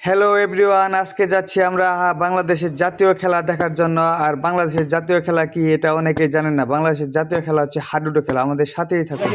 Hello everyone, আজকে যাচ্ছি আমরা বাংলাদেশের জাতীয় খেলা দেখার জন্য। আর বাংলাদেশের জাতীয় খেলা কি এটা অনেকেই জানেন না। বাংলাদেশের জাতীয় খেলা হচ্ছে হাডুডু খেলা। আমাদের সাথেই থাকুন।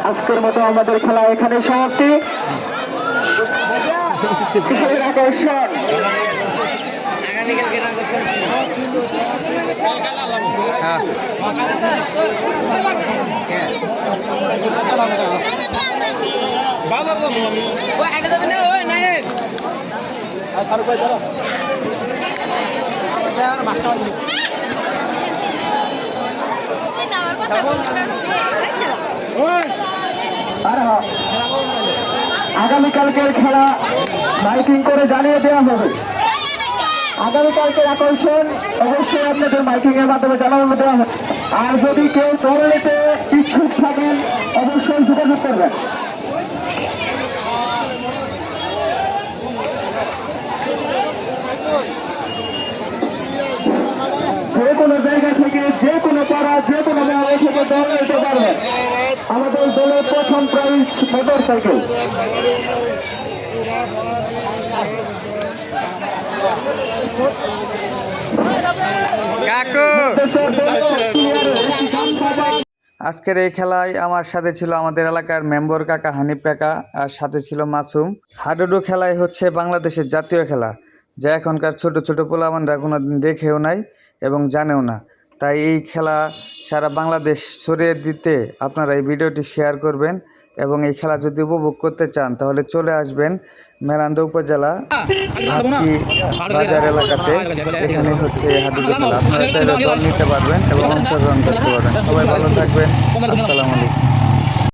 আজকের মতো আমাদের খেলা এখানে সমাপ্তি। আকর্ষণ আগামীকালকের খেলা মাইকিং করে জানিয়ে দেওয়া হবে। আগামীকালকের আকর্ষণ অবশ্যই আপনাদের মাইকিং এর মাধ্যমে জানানো দেওয়া হবে। আর যদি কেউ দল নিতে ইচ্ছুক থাকেন অবশ্যই যোগাযোগ করবেন। যে কোনো জায়গা থেকে, যে কোনো পাড়া, যে কোনো মহল থেকে দল নিতে পারবেন। আমাদের দলের প্রথম প্রাইজ মোটর সাইকেল। আজকের এই খেলায় আমার সাথে ছিল আমাদের এলাকার মেম্বার কাকা হানিফ কাকা, আর সাথে ছিল মাসুম। হাডুডু খেলাই হচ্ছে বাংলাদেশের জাতীয় খেলা, যা এখনকার ছোট ছোট পোলামানরা কোনোদিন দেখেও নাই এবং জানেও না। তাই এই খেলা সারা বাংলাদেশ ছড়িয়ে দিতে আপনারা এই ভিডিওটি শেয়ার করবেন এবং এই খেলা যদি উপভোগ করতে চান তাহলে চলে আসবেন মেরান্দা উপজেলা হাটকি বাজার এলাকাতে। এখানে হচ্ছে হাডুডু খেলা। আপনারা চাইলে দল নিতে পারবেন এবং অংশগ্রহণ করতে পারবেন। সবাই ভালো থাকবেন। আসসালামু আলাইকুম।